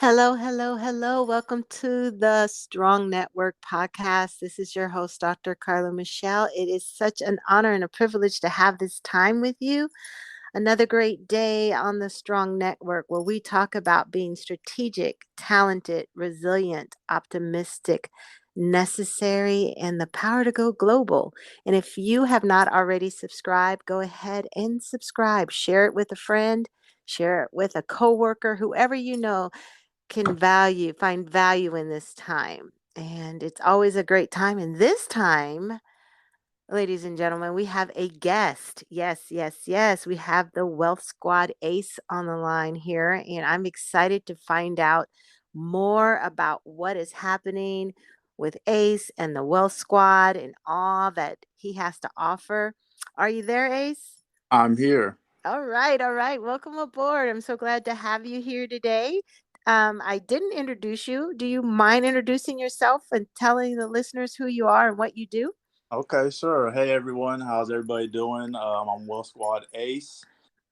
Hello, hello, hello. Welcome to the Strong Network podcast. This is your host, Dr. Carla Michelle. It is such an honor and a privilege to have this time with you. Another great day on the Strong Network where we talk about being strategic, talented, resilient, optimistic, necessary, and the power to go global. And if you have not already subscribed, go ahead and subscribe. Share it with a friend, share it with a coworker, whoever you know find value in this time. And it's always a great time. And this time, ladies and gentlemen, we have a guest. Yes, yes, yes. We have the Wealth Squad Ace on the line here. And I'm excited to find out more about what is happening with Ace and the Wealth Squad and all that he has to offer. Are you there, Ace? I'm here. All right, all right. Welcome aboard. I'm so glad to have you here today. I didn't introduce you. Do you mind introducing yourself and telling the listeners who you are and what you do? Okay, sure. Hey everyone, how's everybody doing? I'm WealthSquad Ace.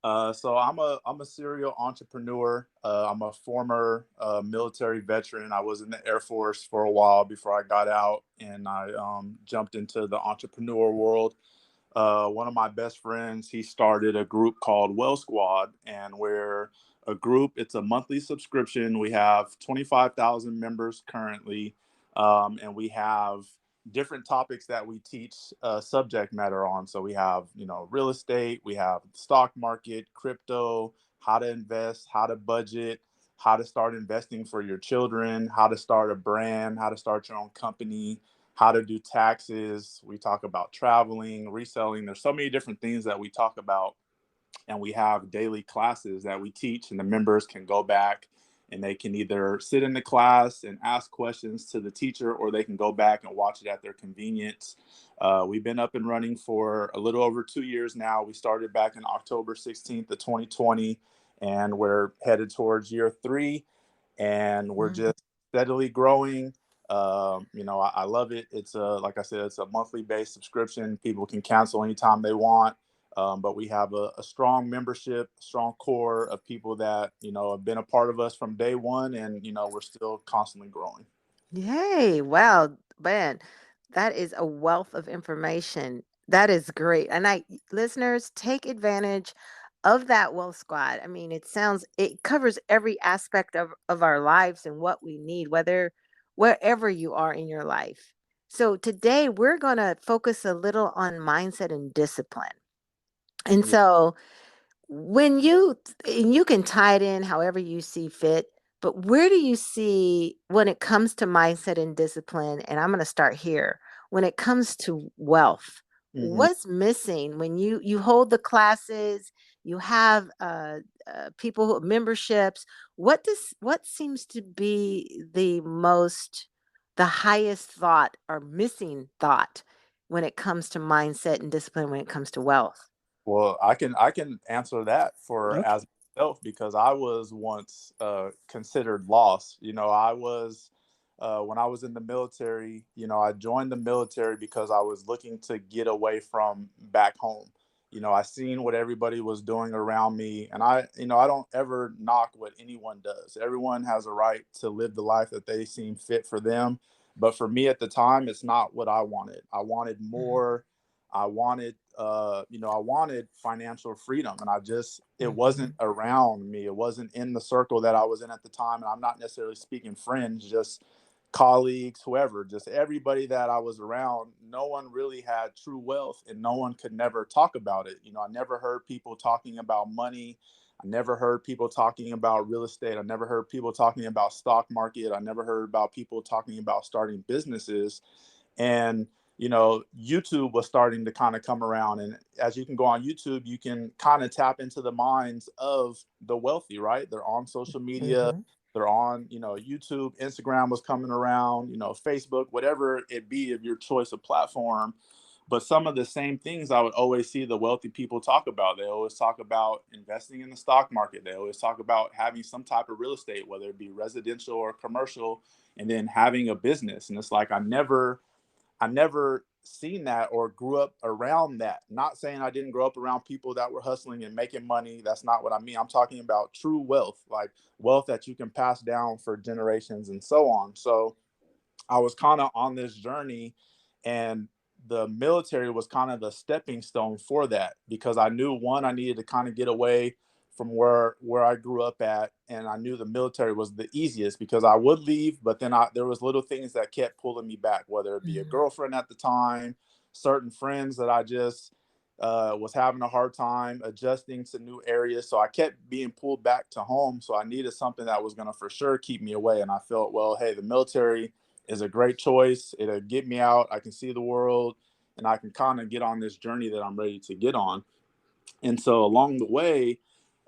So I'm a serial entrepreneur. I'm a former military veteran. I was in the Air Force for a while before I got out, and I jumped into the entrepreneur world. One of my best friends, he started a group called Wealth Squad, and we're a group. It's a monthly subscription. We have 25,000 members currently, and we have different topics that we teach subject matter on. So we have, real estate, we have stock market, crypto, how to invest, how to budget, how to start investing for your children, how to start a brand, how to start your own company, how to do taxes. We talk about traveling, reselling. There's so many different things that we talk about, and we have daily classes that we teach, and the members can go back and they can either sit in the class and ask questions to the teacher, or they can go back and watch it at their convenience. We've been up and running for a little over 2 years now. We started back in October 16th of 2020, and we're headed towards year three, and we're Mm. just steadily growing. I love it. It's like I said, it's a monthly based subscription. People can cancel anytime they want. But we have a strong membership, strong core of people that, have been a part of us from day one. And, we're still constantly growing. Yay. Wow, man, that is a wealth of information. That is great. And listeners, take advantage of that Wealth Squad. I mean, it covers every aspect of our lives and what we need, wherever you are in your life. So today we're going to focus a little on mindset and discipline. And Yeah. so and you can tie it in however you see fit, but where do you see when it comes to mindset and discipline? And I'm going to start here. When it comes to wealth, hmm what's missing when you hold the classes, you have memberships? What seems to be the highest thought or missing thought when it comes to mindset and discipline when it comes to wealth? Well, I can answer that for Okay. as myself, because I was once considered lost. I was when I was in the military. I joined the military because I was looking to get away from back home. I seen what everybody was doing around me, and I don't ever knock what anyone does. Everyone has a right to live the life that they seem fit for them. But for me at the time, it's not what I wanted. I wanted Mhm. more. I wanted financial freedom, and it wasn't Mhm. around me. It wasn't in the circle that I was in at the time. And I'm not necessarily speaking friends, just colleagues, whoever, just everybody that I was around. No one really had true wealth, and no one could never talk about it. I never heard people talking about money. I never heard people talking about real estate. I never heard people talking about stock market. I never heard about people talking about starting businesses. And YouTube was starting to kind of come around, and as you can go on YouTube, you can kind of tap into the minds of the wealthy, right? They're on social media, Mhm. they're on, YouTube. Instagram was coming around, Facebook, whatever it be of your choice of platform. But some of the same things I would always see the wealthy people talk about. They always talk about investing in the stock market. They always talk about having some type of real estate, whether it be residential or commercial, and then having a business. And it's like I never seen that or grew up around that. Not saying I didn't grow up around people that were hustling and making money. That's not what I mean. I'm talking about true wealth, like wealth that you can pass down for generations and so on. So I was kind of on this journey, and the military was kind of the stepping stone for that, because I knew, one, I needed to kind of get away from where I grew up at, and I knew the military was the easiest because I would leave, but then there was little things that kept pulling me back, whether it be a Mm. girlfriend at the time, certain friends that I just was having a hard time adjusting to new areas. So I kept being pulled back to home. So I needed something that was going to for sure keep me away. And I felt, well, hey, the military is a great choice. It'll get me out. I can see the world, and I can kind of get on this journey that I'm ready to get on. And so along the way,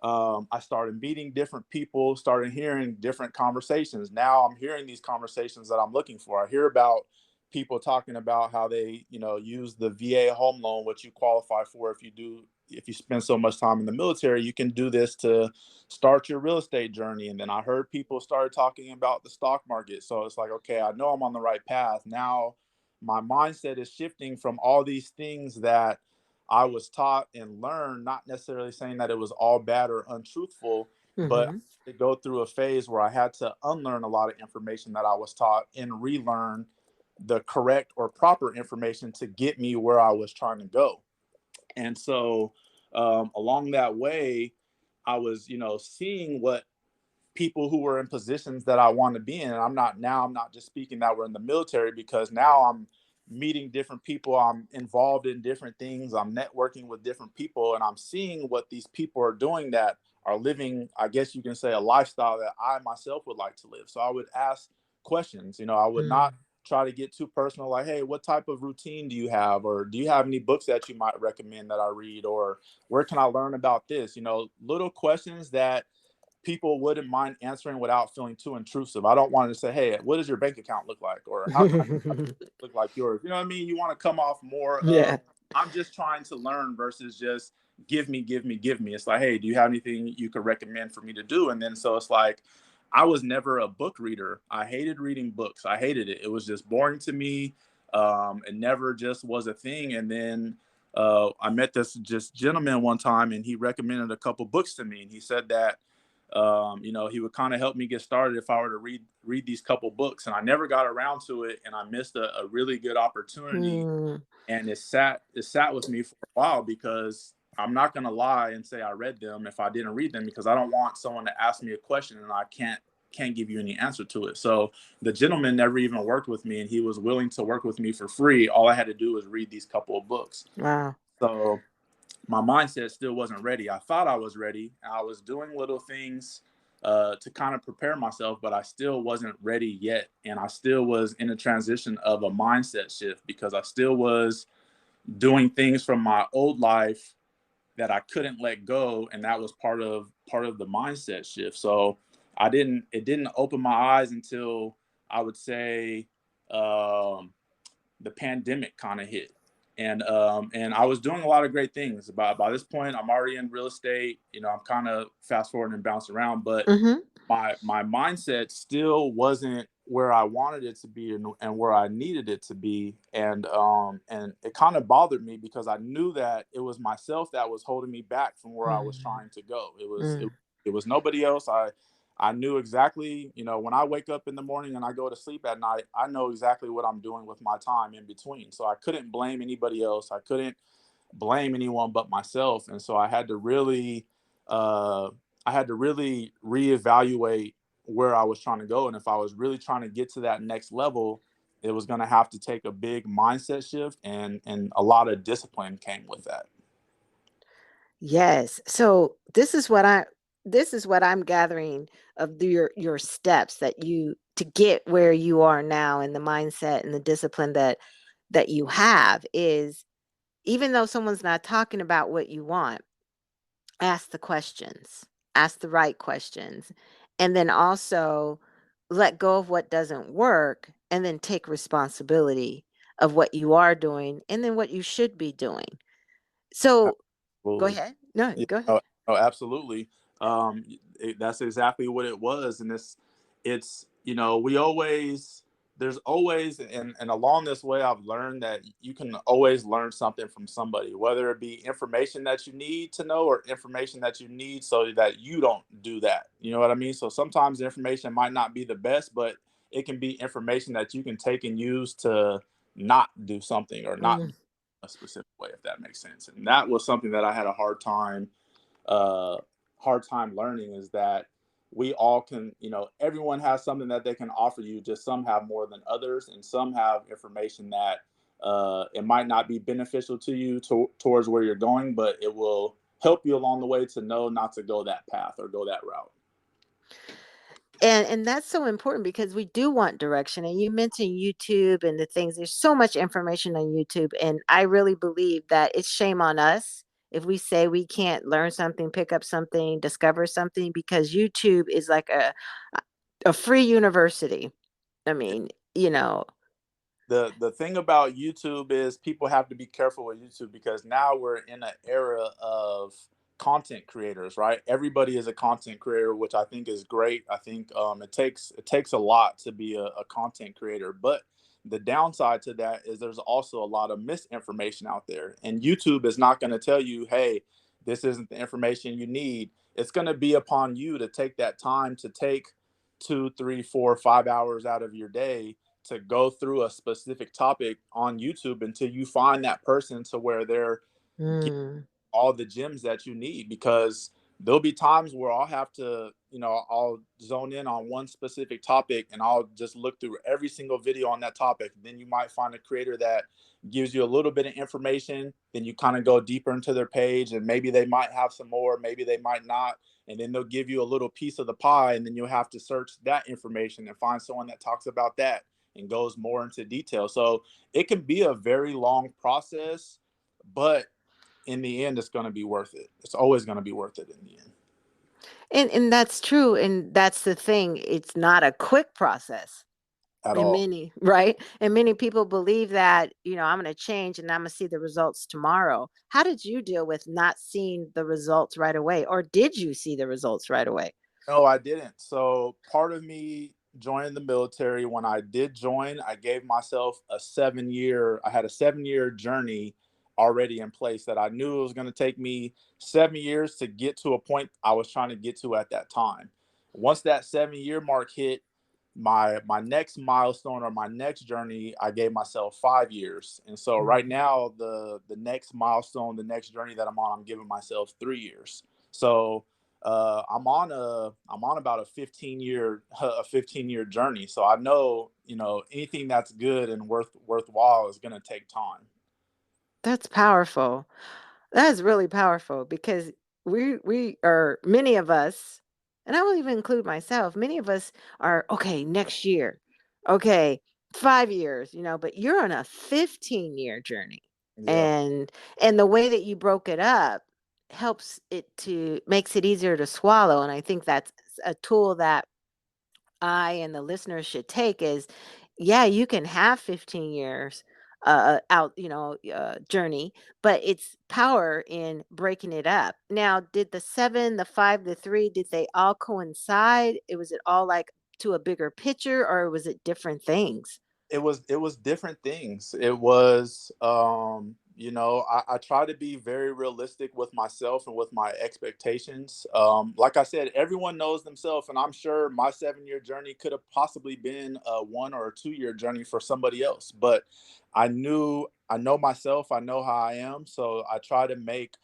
I started meeting different people, started hearing different conversations. Now I'm hearing these conversations that I'm looking for. I hear about people talking about how they, use the VA home loan, which you qualify for if you spend so much time in the military. You can do this to start your real estate journey. And then I heard people started talking about the stock market. So it's like, okay, I know I'm on the right path. Now my mindset is shifting from all these things that I was taught and learned, not necessarily saying that it was all bad or untruthful, but Mhm. to go through a phase where I had to unlearn a lot of information that I was taught and relearn the correct or proper information to get me where I was trying to go. And so along that way, I was, seeing what people who were in positions that I want to be in. And I'm not just speaking that we're in the military, because now I'm meeting different people. I'm involved in different things. I'm networking with different people, and I'm seeing what these people are doing that are living, I guess you can say, a lifestyle that I myself would like to live. So I would ask questions. I would not Mm. try to get too personal, like, hey, what type of routine do you have? Or do you have any books that you might recommend that I read? Or where can I learn about this? Little questions that people wouldn't mind answering without feeling too intrusive. I don't want to say, hey, what does your bank account look like? Or how can I look like yours? You know what I mean? You want to come off more of, Yeah. I'm just trying to learn, versus just give me, give me, give me. It's like, hey, do you have anything you could recommend for me to do? And then so it's like, I was never a book reader. I hated reading books. I hated it. It was just boring to me. It never just was a thing. And then I met this just gentleman one time, and he recommended a couple books to me. And he said that he would kind of help me get started if I were to read these couple books. And I never got around to it, and I missed a really good opportunity. Mm. And it sat with me for a while, because I'm not going to lie and say I read them if I didn't read them, because I don't want someone to ask me a question and I can't give you any answer to it. So the gentleman never even worked with me, and he was willing to work with me for free. All I had to do was read these couple of books. Wow. So my mindset still wasn't ready. I thought I was ready. I was doing little things to kind of prepare myself, but I still wasn't ready yet. And I still was in a transition of a mindset shift, because I still was doing things from my old life that I couldn't let go. And that was part of the mindset shift. So it didn't open my eyes until, I would say, um, the pandemic kind of hit. And I was doing a lot of great things. By this point, I'm already in real estate. I'm kind of fast forward and bounce around, but Mhm. my mindset still wasn't where I wanted it to be, and where I needed it to be. And it kind of bothered me, because I knew that it was myself that was holding me back from where I was Mm. trying to go. Mm. It was nobody else. I knew exactly, when I wake up in the morning and I go to sleep at night, I know exactly what I'm doing with my time in between. So I couldn't blame anybody else. I couldn't blame anyone but myself. And so uh, I had to really reevaluate where I was trying to go. And if I was really trying to get to that next level, it was going to have to take a big mindset shift, and a lot of discipline came with that. Yes. So this is what I'm gathering of your steps that you to get where you are now, and the mindset and the discipline that you have is, even though someone's not talking about what you want, ask the questions, ask the right questions, and then also let go of what doesn't work, and then take responsibility of what you are doing and then what you should be doing. So go Absolutely. ahead. No, Yeah, go ahead. oh, oh, absolutely. That's exactly what it was. And it's, we always, there's always, and along this way, I've learned that you can always learn something from somebody, whether it be information that you need to know or information that you need so that you don't do that. You know what I mean? So sometimes the information might not be the best, but it can be information that you can take and use to not do something or not Mm. be a specific way, if that makes sense. And that was something that I had a uh, hard time learning, is that we all can, everyone has something that they can offer you, just some have more than others, and some have information that it might not be beneficial to you towards where you're going, but it will help you along the way to know not to go that path or go that route. And that's so important because we do want direction. And you mentioned YouTube and the things. There's so much information on YouTube, and I really believe that it's shame on us if we say we can't learn something, pick up something, discover something, because YouTube is like a free university. I mean, you know. The thing about YouTube is people have to be careful with YouTube, because now we're in an era of content creators, right? Everybody is a content creator, which I think is great. I think it takes a lot to be a content creator, but the downside to that is there's also a lot of misinformation out there, and YouTube is not going to tell you, hey, this isn't the information you need. It's going to be upon you to take that time to take 2, 3, 4, 5 hours out of your day to go through a specific topic on YouTube until you find that person to where they're getting Mm, all the gems that you need. Because there'll be times where I'll have to, I'll zone in on one specific topic and I'll just look through every single video on that topic. Then you might find a creator that gives you a little bit of information, then you kind of go deeper into their page, and maybe they might have some more, maybe they might not, and then they'll give you a little piece of the pie, and then you'll have to search that information and find someone that talks about that and goes more into detail. So it can be a very long process, but in the end, it's going to be worth it. It's always going to be worth it in the end. and that's true, and that's the thing. It's not a quick process. At And all. many, right? And many people believe that, I'm going to change and I'm going to see the results tomorrow. How did you deal with not seeing the results right away? Or did you see the results right away? No, I didn't. So part of me joining the military, when I did join, I gave myself I had a 7 year journey already in place that I knew it was going to take me 7 years to get to a point I was trying to get to at that time. Once that 7 year mark hit, my next milestone or my next journey, I gave myself 5 years. And so right Mm. now, the next milestone, the next journey that I'm on, I'm giving myself 3 years. So I'm on about a 15 year journey. So I know, anything that's good and worthwhile is going to take time. That's powerful. That is really powerful because we are many of us, and I will even include myself, many of us are okay, next year. Okay, 5 years, but you're on a 15-year journey. Yeah. And the way that you broke it up helps it to makes it easier to swallow, and I think that's a tool that I and the listeners should take is, yeah, you can have 15 years out, journey, but it's power in breaking it up. Now, did the 7, the 5, the 3, did they all coincide? Was it all like to a bigger picture, or was it different things? It was different things. It was I try to be very realistic with myself and with my expectations. Like I said, everyone knows themselves, and I'm sure my 7 year journey could have possibly been a 1 or 2 year journey for somebody else, but I know myself, I know how I am, so I try to make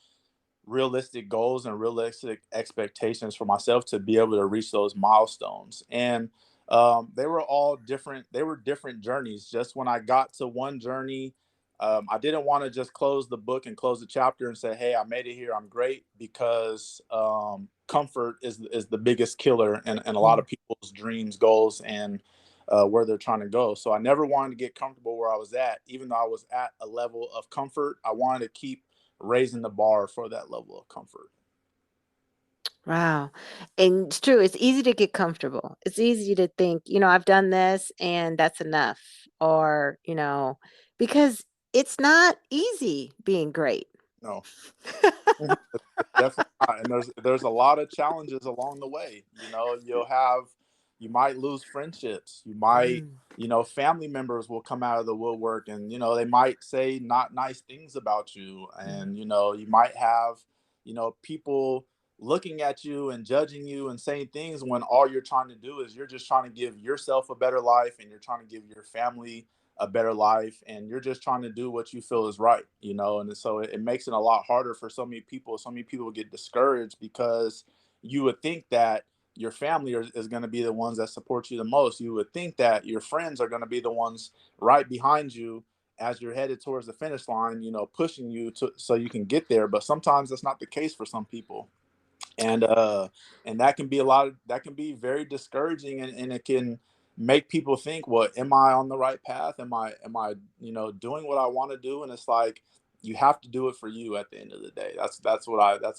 realistic goals and realistic expectations for myself to be able to reach those milestones. And they were all different. They were different journeys. Just when I got to one journey, I didn't want to just close the book and close the chapter and say, "Hey, I made it here. I'm great," because comfort is the biggest killer in a lot Mm. of people's dreams, goals, and where they're trying to go. So I never wanted to get comfortable where I was at, even though I was at a level of comfort. I wanted to keep raising the bar for that level of comfort. Wow. And it's true. It's easy to get comfortable. It's easy to think, I've done this and that's enough. Or, because it's not easy being great. No, it's definitely not. And there's a lot of challenges along the way. You'll have You might lose friendships. You might, Mm. family members will come out of the woodwork, and, they might say not nice things about you. Mm. And, you might have, people looking at you and judging you and saying things when all you're trying to do is you're just trying to give yourself a better life, and you're trying to give your family a better life, and you're just trying to do what you feel is right, and so it makes it a lot harder for so many people get discouraged, because you would think that your family is going to be the ones that support you the most. You would think that your friends are going to be the ones right behind you as you're headed towards the finish line, pushing you to so you can get there. But sometimes that's not the case for some people. And that can be that can be very discouraging, and it can make people think, well, am I on the right path? Am I doing what I want to do? And it's like, you have to do it for you at the end of the day. That's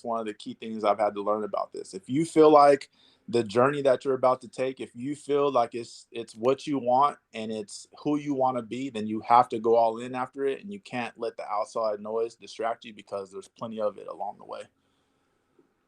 one of the key things I've had to learn about this. If you feel like the journey that you're about to take, if you feel like it's what you want and it's who you want to be, then you have to go all in after it, and you can't let the outside noise distract you, because there's plenty of it along the way.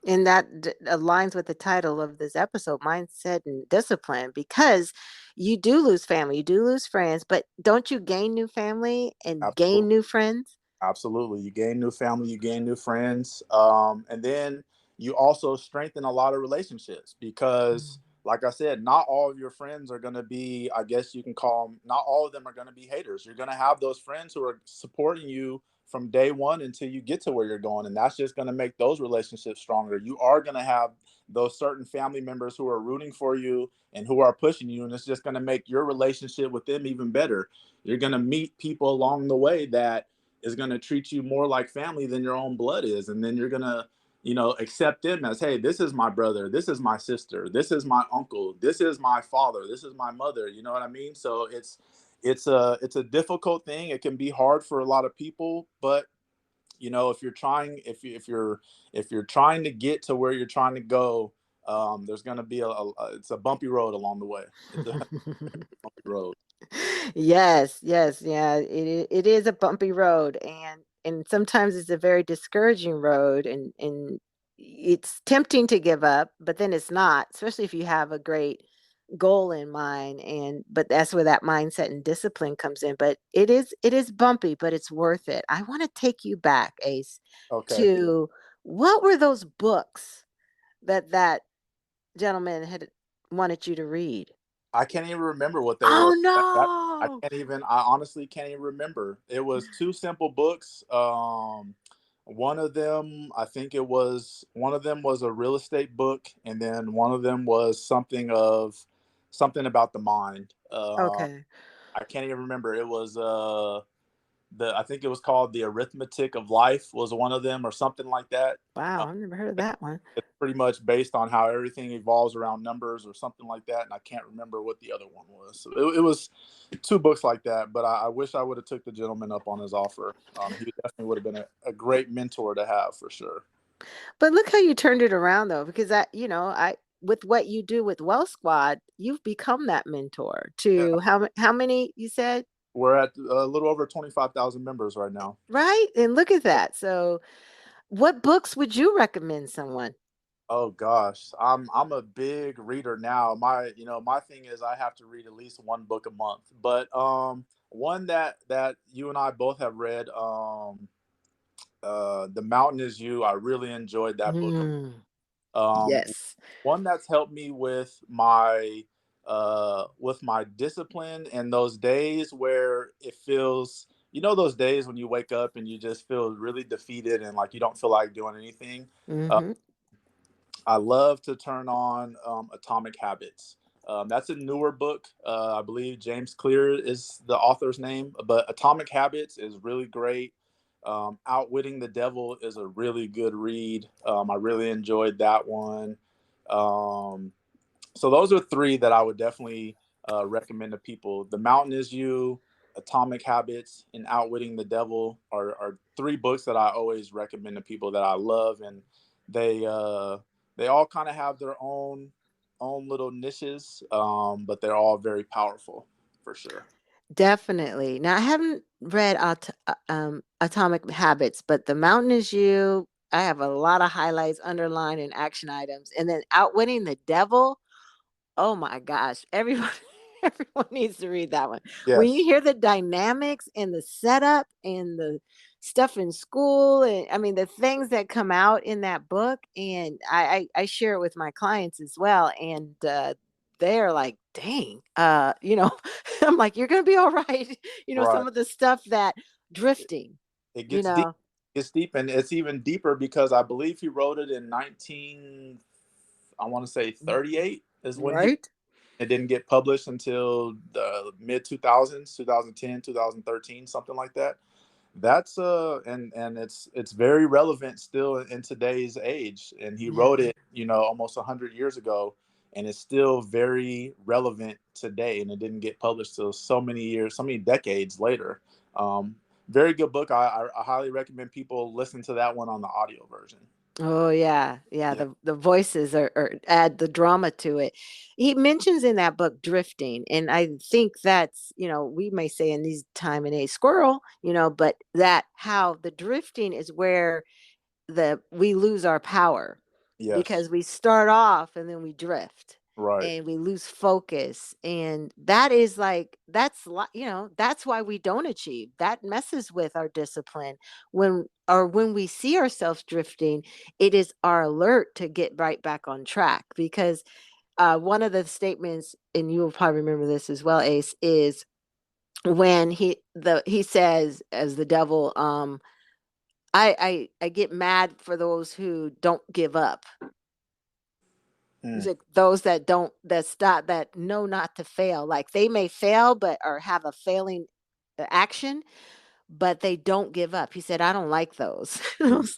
And that aligns with the title of this episode, mindset and discipline, because you do lose family, you do lose friends, but don't you gain new family and gain Absolutely. new friends? Absolutely. You gain new family, you gain new friends. And then you also strengthen a lot of relationships, Mm. because, like I said, not all of your friends are going to be, I guess you can call them, not all of them are going to be haters. You're going to have those friends who are supporting you from day one until you get to where you're going. And that's just going to make those relationships stronger. You are going to have those certain family members who are rooting for you and who are pushing you. And it's just going to make your relationship with them even better. You're going to meet people along the way that is going to treat you more like family than your own blood is. And then you're going to, accept them as, hey, this is my brother, this is my sister, this is my uncle, this is my father, this is my mother. You know what I mean? So it's a difficult thing. It can be hard for a lot of people, but if you're trying, if you're trying to get to where you're trying to go, there's going to be it's a bumpy road along the way. It's a bumpy road. Yes, yes, yeah. It is a bumpy road, and sometimes it's a very discouraging road, and it's tempting to give up, but then it's not, especially if you have a great goal in mind. And but that's where that mindset and discipline comes in. But it is bumpy, but it's worth it. I want to take you back, Ace, Okay. to what were those books that gentleman had wanted you to read? I can't even remember what they Oh were. I no. can't even. I honestly can't even remember. It was two simple books. One of them, I think it was one of them was a real estate book, and then one of them was something about the mind. Okay. I can't even remember. It was the I think it was called The Arithmetic of Life was one of them, or something like that. Wow, I've never heard of that one. It's pretty much based on how everything evolves around numbers or something like that, and I can't remember what the other one was. So it was two books like that, but I wish I would have took the gentleman up on his offer. He definitely would have been a great mentor to have, for sure. But look how you turned it around though, because I with what you do with Wealth Squad, you've become that mentor Yeah, to how many you said, we're at a little over 25,000 members right now. right? And look at that. So, what books would you recommend someone? Oh gosh, I'm a big reader now. My thing is I have to read at least one book a month. But one that you and I both have read, The Mountain Is You. I really enjoyed that book. Mm, Um, yes. One that's helped me with my discipline, and those days where it feels, those days when you wake up and you just feel really defeated and like you don't feel like doing anything. Hmm. I love to turn on Atomic Habits. That's a newer book. I believe James Clear is the author's name, but Atomic Habits is really great. Outwitting the Devil is a really good read. I really enjoyed that one. Um, so those are three that I would definitely recommend to people. The Mountain Is You, Atomic Habits, and Outwitting the Devil are three books that I always recommend to people that I love, and they uh, they all kind of have their own little niches, but they're all very powerful, for sure. Definitely. Now, I haven't read Atomic Habits, but The Mountain Is You. I have a lot of highlights, underlined, and action items. And then Outwitting the Devil. Oh my gosh, everyone everyone needs to read that one. When you Yes. hear the dynamics and the setup and the stuff in school, and I mean the things that come out in that book, and I share it with my clients as well, and they're like, "Dang," I'm like, "You're gonna be all right." Right. Some of the stuff that drifting, It you gets deep. know, It's deep, and it's even deeper because I believe he wrote it in 19. I want to say 38 is when he. right? It didn't get published until the mid 2000s, 2010, 2013, something like that. That's and it's very relevant still in today's age, and he Yeah. wrote it almost 100 years ago, and it's still very relevant today, and it didn't get published till so many years, so many decades later. um Very good book. I highly recommend people listen to that one on the audio version. Oh yeah, yeah. Yeah. The voices are add the drama to it. He mentions in that book drifting, and I think that's we may say in these time and age squirrel, but that how the drifting is where the we lose our power Yes. because we start off and then we drift Right. and we lose focus, and that is like that's why we don't achieve. That messes with our discipline. When we see ourselves drifting, it is our alert to get right back on track, because one of the statements, and you will probably remember this as well, Ace, is when he says as the devil, I get mad for those who don't give up. He's Mm. like those that don't that stop that know not to fail. Like they may fail, but or have a failing action, but they don't give up. He said, I don't like those. I Mm. was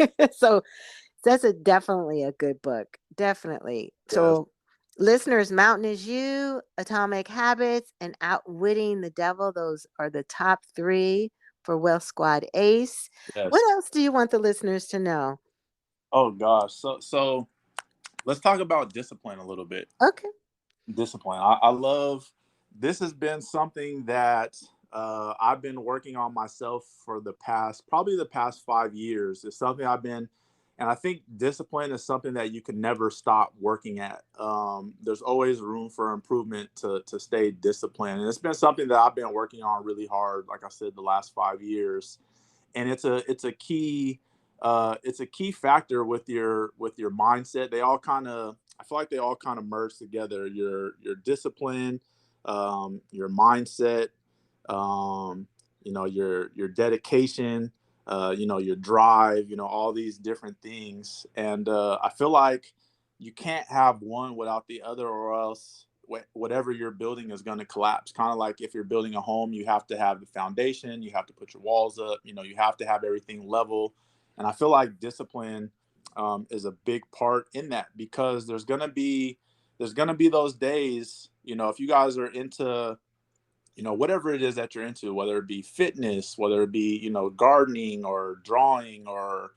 like, so that's definitely a good book. Definitely. Yes. So listeners, Mountain is You, Atomic Habits, and Outwitting the Devil. Those are the top three for Wealth Squad Ace. What Yes. else do you want the listeners to know? Oh gosh. So let's talk about discipline a little bit. Okay. Discipline. I love. This has been something that I've been working on myself for probably the past 5 years. It's something I've been, and I think discipline is something that you can never stop working at. There's always room for improvement to stay disciplined, and it's been something that I've been working on really hard. Like I said, the last 5 years, and it's a key factor with your mindset. They all kind of, I feel like they all kind of merge together. Your discipline, your mindset, your dedication, your drive, all these different things. And I feel like you can't have one without the other, or else whatever you're building is going to collapse. Kind of like if you're building a home, you have to have the foundation, you have to put your walls up, you have to have everything level. And I feel like discipline is a big part in that, because there's gonna be those days. If you guys are into whatever it is that you're into, whether it be fitness, whether it be gardening or drawing or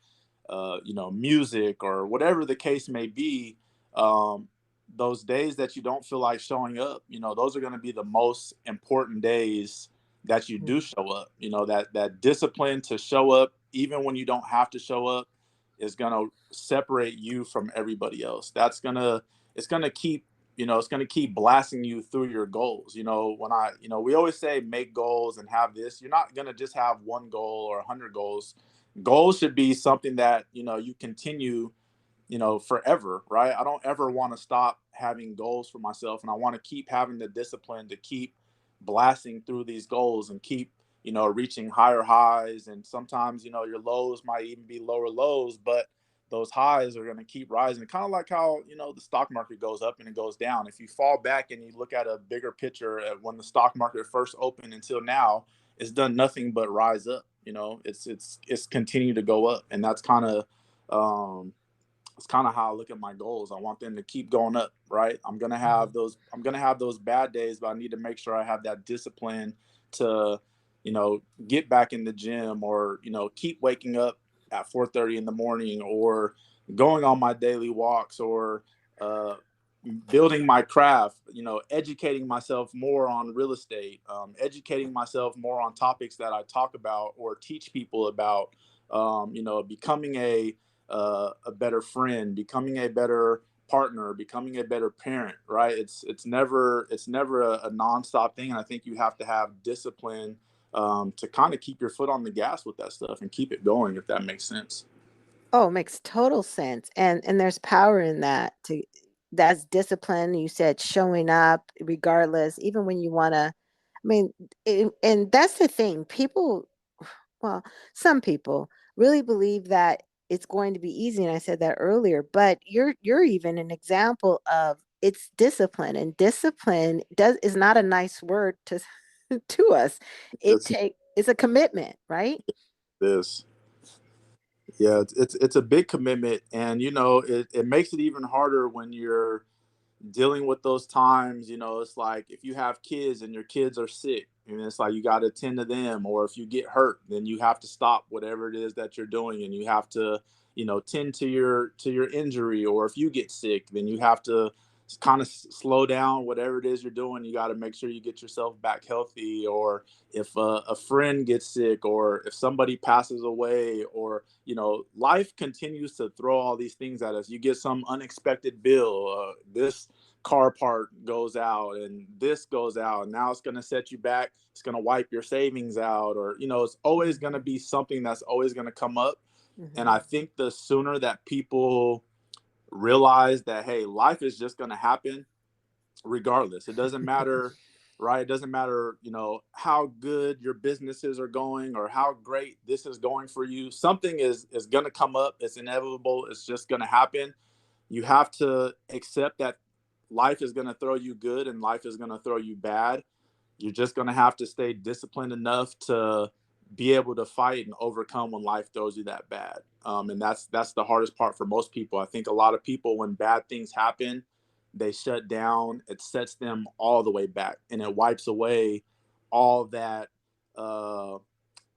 music or whatever the case may be. um, those days that you don't feel like showing up, those are going to be the most important days that you do show up. That discipline to show up even when you don't have to show up is going to separate you from everybody else. It's going to keep it's going to keep blasting you through your goals. We always say make goals and have this. You're not going to just have one goal or 100 goals. Goals should be something that you continue forever, right? I don't ever want to stop having goals for myself, and I want to keep having the discipline to keep blasting through these goals and keep reaching higher highs. And sometimes your lows might even be lower lows, but those highs are going to keep rising, kind of like how the stock market goes up and it goes down. If you fall back and you look at a bigger picture at when the stock market first opened until now, it's done nothing but rise up. It's continued to go up, and that's um how I look at my goals. I want them to keep going up, right? I'm gonna have those bad days, but I need to make sure I have that discipline to, get back in the gym, or, keep waking up at 4:30 in the morning, or going on my daily walks, or uh building my craft, educating myself more on real estate, educating myself more on topics that I talk about or teach people about, becoming a better friend, becoming a better partner, becoming a better parent, right? It's never a nonstop thing. And I think you have to have discipline to kind of keep your foot on the gas with that stuff and keep it going, if that makes sense. Oh, it makes total sense. And there's power in that. To That's discipline. You said showing up regardless, even when you want to. I mean, and that's the thing. People, well, some people really believe that it's going to be easy, and I said that earlier, but you're even an example of it's discipline, and discipline does is not a nice word to to us. It's It's a commitment, right? this. Yeah, it's a big commitment, and it makes it even harder when you're dealing with those times. It's like if you have kids and your kids are sick, and it's like you got to attend to them, or if you get hurt, then you have to stop whatever it is that you're doing, and you have to tend to your injury. Or if you get sick, then you have to kind of slow down whatever it is you're doing. You got to make sure you get yourself back healthy. Or if a friend gets sick, or if somebody passes away, or life continues to throw all these things at us. You get some unexpected bill, this car part goes out, and this goes out, and now it's going to set you back. It's going to wipe your savings out, or it's always going to be something that's always going to come up. And I Hmm. think the sooner that people realize that, hey, life is just going to happen regardless. It doesn't matter, right? It doesn't matter, how good your businesses are going or how great this is going for you. Something is going to come up. It's inevitable. It's just going to happen. You have to accept that life is going to throw you good and life is going to throw you bad. You're just going to have to stay disciplined enough to be able to fight and overcome when life throws you that bad. And that's the hardest part for most people. I think a lot of people, when bad things happen, they shut down. It sets them all the way back, and it wipes away all that uh,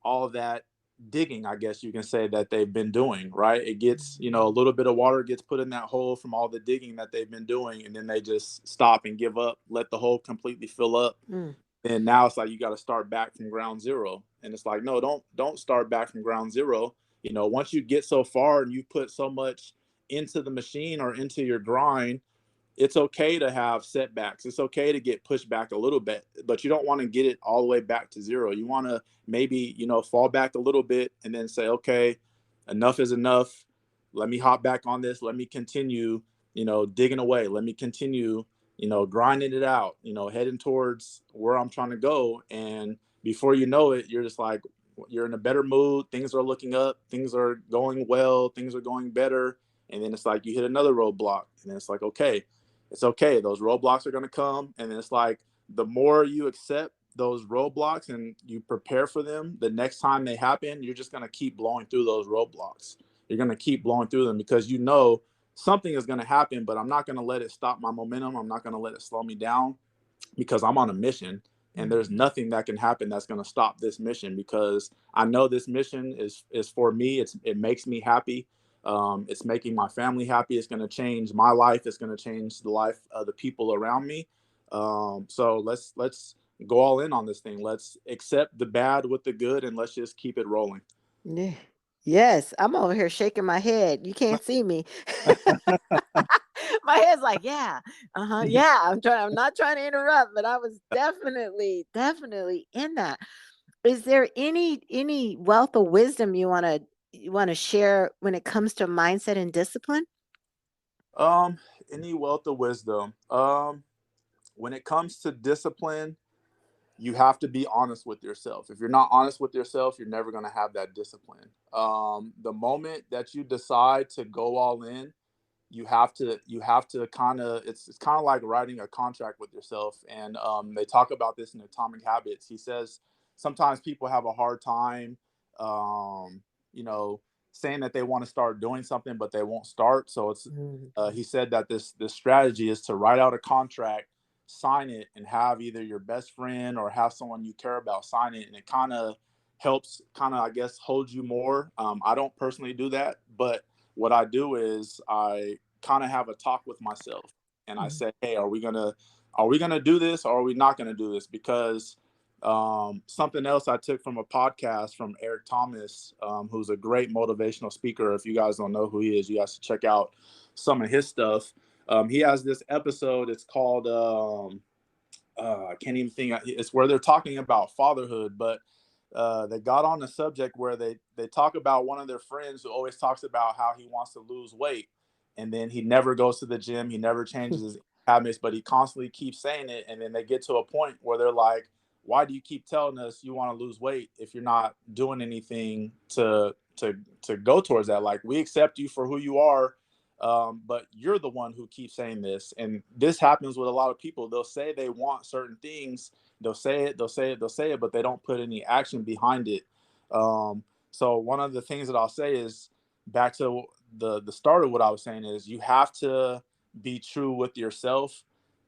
all that digging, I guess you can say, that they've been doing. Right? It gets, a Hmm. little bit of water gets put in that hole from all the digging that they've been doing, and then they just stop and give up, let the hole completely fill up. Mm. And now it's like you got to start back from ground zero. And it's like, no, don't start back from ground zero. Once you get so far and you put so much into the machine or into your grind, it's okay to have setbacks. It's okay to get pushed back a little bit, but you don't want to get it all the way back to zero. You want to maybe, fall back a little bit and then say, okay, enough is enough. Let me hop back on this. Let me continue, digging away. Let me continue, grinding it out, heading towards where I'm trying to go. And before you know it, you're just like, you're in a better mood. Things are looking up. Things are going well. Things are going better. And then it's like you hit another roadblock. And then it's like, okay, it's okay. Those roadblocks are going to come. And it's like the more you accept those roadblocks and you prepare for them, the next time they happen, you're just going to keep blowing through those roadblocks. You're going to keep blowing through them because something is going to happen, but I'm not going to let it stop my momentum. I'm not going to let it slow me down because I'm on a mission, and there's Mhm. nothing that can happen that's going to stop this mission because I know this mission is for me. It makes me happy. It's making my family happy. It's going to change my life. It's going to change the life of the people around me. So let's go all in on this thing. Let's accept the bad with the good, and let's just keep it rolling. Yeah. Yes, I'm over here shaking my head. You can't see me. My head's like, yeah, uh-huh, yeah. I'm not trying to interrupt, but I was definitely in that. Is there any wealth of wisdom you want to share when it comes to mindset and discipline? Um, any wealth of wisdom. When it comes to discipline, you have to be honest with yourself. If you're not honest with yourself, you're never going to have that discipline. The moment that you decide to go all in, you have to kind of, it's kind of like writing a contract with yourself. And they talk about this in Atomic Habits. He says sometimes people have a hard time, um, you know, saying that they want to start doing something, but they won't start. So it's Mhm. he said that this strategy is to write out a contract, sign it, and have either your best friend or have someone you care about sign it, and it kind of helps, kind of, I guess, hold you more. I don't personally do that, but what I do is I kind of have a talk with myself, and I Mhm. say, hey, are we gonna do this, or are we not gonna do this? Because something else I took from a podcast from Eric Thomas, who's a great motivational speaker. If you guys don't know who he is, you guys should check out some of his stuff. He has this episode. It's called I can't even think. It's where they're talking about fatherhood, but they got on the subject where they talk about one of their friends who always talks about how he wants to lose weight, and then he never goes to the gym, he never changes his habits, but he constantly keeps saying it. And then they get to a point where they're like, "Why do you keep telling us you want to lose weight if you're not doing anything to go towards that? Like, we accept you for who you are." But you're the one who keeps saying this. And this happens with a lot of people. They'll say they want certain things, they'll say it, they'll say it, but they don't put any action behind it. So one of the things that I'll say is, back to the start of what I was saying, is you have to be true with yourself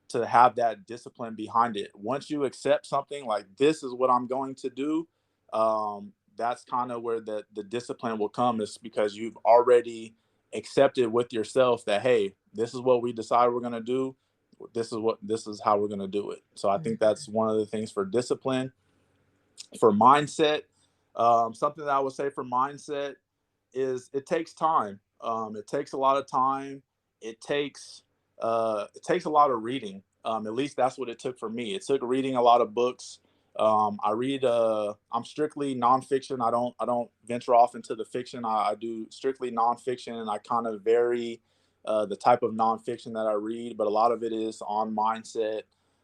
to have that discipline behind it. Once you accept something like, this is what I'm going to do, that's kind of where the discipline will come, is because you've already accepted with yourself that, hey, this is what we decide we're going to do, this is how we're going to do it. So I think that's one of the things for discipline. For mindset, something that I would say for mindset is, it takes time. It takes a lot of time. It takes a lot of reading. At least that's what it took for me. It took reading a lot of books. I read. I'm strictly nonfiction. I don't venture off into the fiction. I do strictly nonfiction, and I kind of vary the type of nonfiction that I read. But a lot of it is on mindset.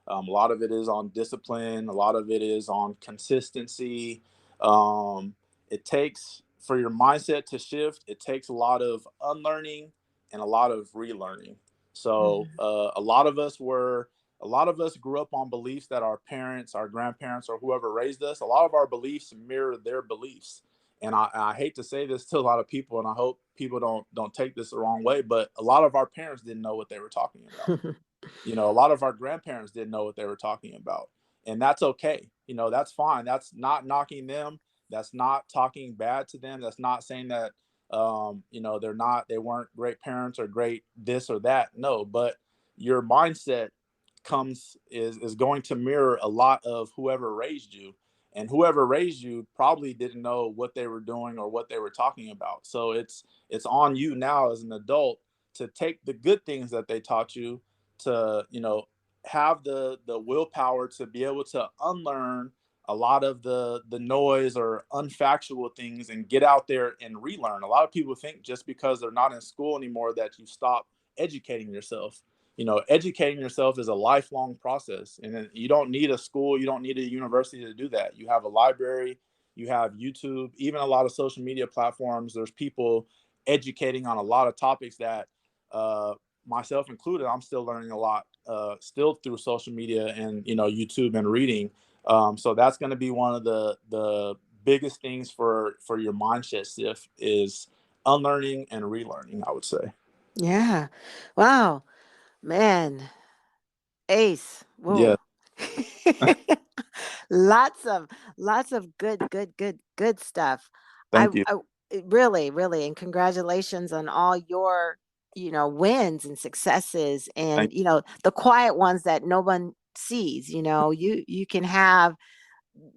A lot of it is on discipline. A lot of it is on consistency. It takes, for your mindset to shift, it takes a lot of unlearning and a lot of relearning. So Mhm. a lot of us grew up on beliefs that our parents, our grandparents, or whoever raised us, a lot of our beliefs mirror their beliefs. And I hate to say this to a lot of people, and I hope people don't take this the wrong way, but a lot of our parents didn't know what they were talking about. A lot of our grandparents didn't know what they were talking about, and that's okay. That's fine. That's not knocking them. That's not talking bad to them. That's not saying that they weren't great parents or great this or that. No, but your mindset is going to mirror a lot of whoever raised you, and whoever raised you probably didn't know what they were doing or what they were talking about. So it's on you now as an adult to take the good things that they taught you, to have the willpower to be able to unlearn a lot of the noise or unfactual things, and get out there and relearn. A lot of people think just because they're not in school anymore that you stop educating yourself. Educating yourself is a lifelong process, and you don't need a school, you don't need a university to do that. You have a library, you have YouTube, even a lot of social media platforms. There's people educating on a lot of topics that, myself included, I'm still learning a lot, still through social media and YouTube and reading. So that's going to be one of the biggest things for your mindset shift, is unlearning and relearning, I would say. Yeah. Wow. Man, Ace. Yeah, Whoa. Lots of good stuff. I thank you. I really, really, and congratulations on all your, wins and successes, Thank and the quiet ones that no one sees. You can have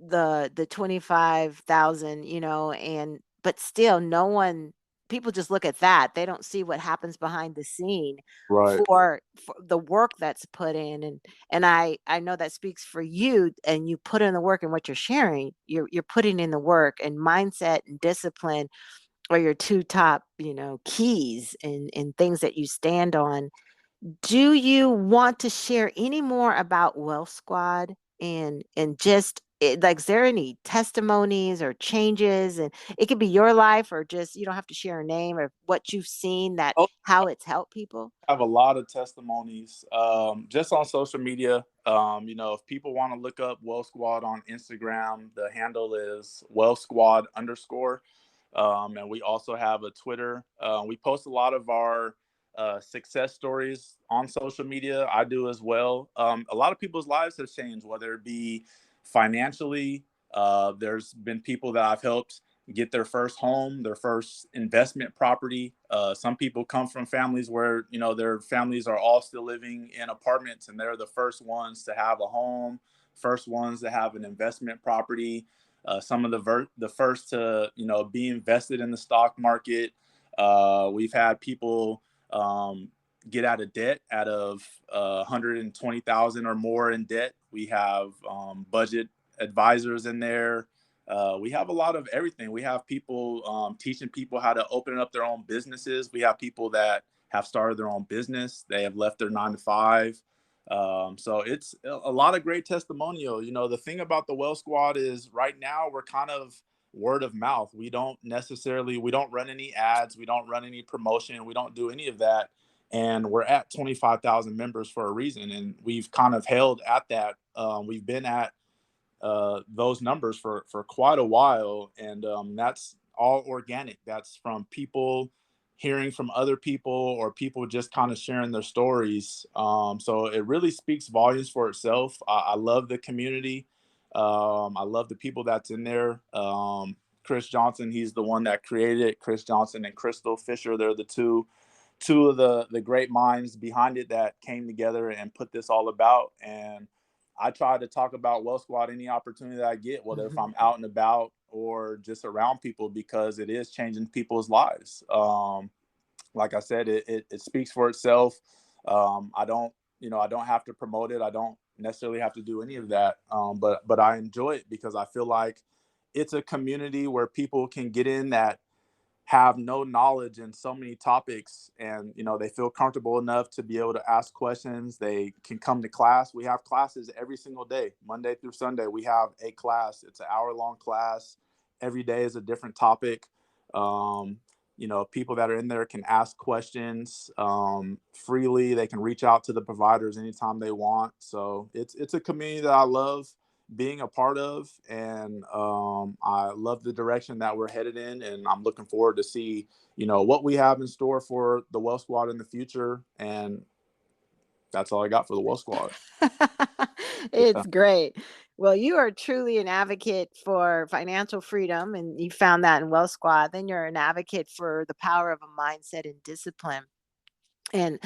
the 25,000, and but still no one, people just look at that. They don't see what happens behind the scene Right. for the work that's put in. And I know that speaks for you, and you put in the work, and what you're sharing, you're putting in the work, and mindset and discipline are your two top, keys and things that you stand on. Do you want to share any more about Wealth Squad, and just like, is there any testimonies or changes? And it could be your life, or just, you don't have to share a name, or what you've seen, that Oh, how it's helped people. I have a lot of testimonies, just on social media. If people want to look up Wealth Squad on Instagram, the handle is Wealth Squad underscore. And we also have a Twitter. We post a lot of our success stories on social media. I do as well. A lot of people's lives have changed, whether it be financially. There's been people that I've helped get their first home, their first investment property. Some people come from families where their families are all still living in apartments, and they're the first ones to have a home, first ones to have an investment property. Some of the first to be invested in the stock market. We've had people get out of debt, out of 120,000 or more in debt. We have budget advisors in there. We have a lot of everything. We have people teaching people how to open up their own businesses. We have people that have started their own business. They have left their 9 to 5. So it's a lot of great testimonial. You know, the thing about the Well Squad is right now we're kind of word of mouth. We don't run any ads. We don't run any promotion. We don't do any of that. And we're at 25,000 members for a reason. And we've kind of held at that. We've been at those numbers for quite a while, and that's all organic. That's from people hearing from other people or people just kind of sharing their stories. So it really speaks volumes for itself. I love the community. I love the people that's in there. Chris Johnson, he's the one that created it. Chris Johnson and Crystal Fisher, they're the two of the great minds behind it that came together and put this all about. And I try to talk about Wealth Squad any opportunity that I get, whether if I'm out and about or just around people, because it is changing people's lives. Like I said, it speaks for itself. I don't, I don't have to promote it. I don't necessarily have to do any of that. But I enjoy it because I feel like it's a community where people can get in that have no knowledge in so many topics, and they feel comfortable enough to be able to ask questions. They can come to class. We have classes every single day, Monday through Sunday. We have a class. It's an hour-long class. Every day is a different topic. People that are in there can ask questions freely. They can reach out to the providers anytime they want. So it's a community that I love being a part of, and I love the direction that we're headed in, and I'm looking forward to see what we have in store for the Wealth Squad in the future. And that's all I got for the Wealth Squad. Yeah. It's great. Well, you are truly an advocate for financial freedom, and you found that in Wealth Squad. Then you're an advocate for the power of a mindset and discipline. And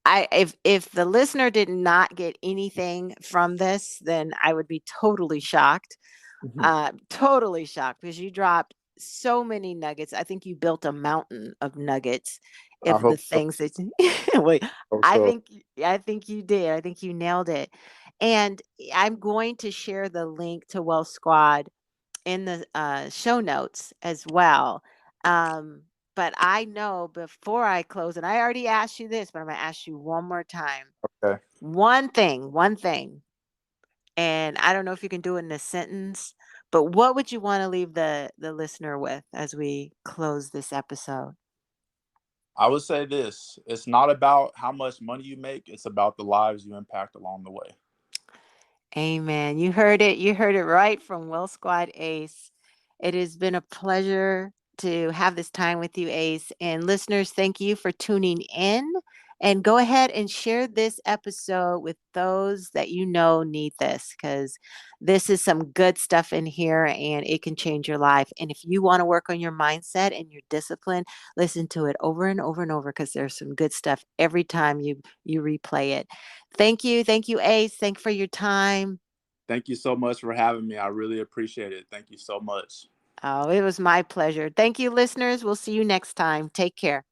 if the listener did not get anything from this, then I would be totally shocked. Totally shocked, because you dropped so many nuggets. I think you built a mountain of nuggets I of the hope so. things that wait, Hope I so. think I think you did. I think you nailed it. And I'm going to share the link to Wealth Squad in the show notes as well. Um, but I know before I close, and I already asked you this, but I'm going to ask you one more time. Okay. One thing, and I don't know if you can do it in a sentence, but what would you want to leave the listener with as we close this episode? I would say this: it's not about how much money you make; it's about the lives you impact along the way. Amen. You heard it. You heard it right from Will Squad Ace. It has been a pleasure to have this time with you, Ace. And listeners, thank you for tuning in. And go ahead and share this episode with those that you know need this, because this is some good stuff in here and it can change your life. And if you want to work on your mindset and your discipline, listen to it over and over and over, because there's some good stuff every time you replay it. Thank you. Thank you, Ace. Thank you for your time. Thank you so much for having me. I really appreciate it. Thank you so much. Oh, it was my pleasure. Thank you, listeners. We'll see you next time. Take care.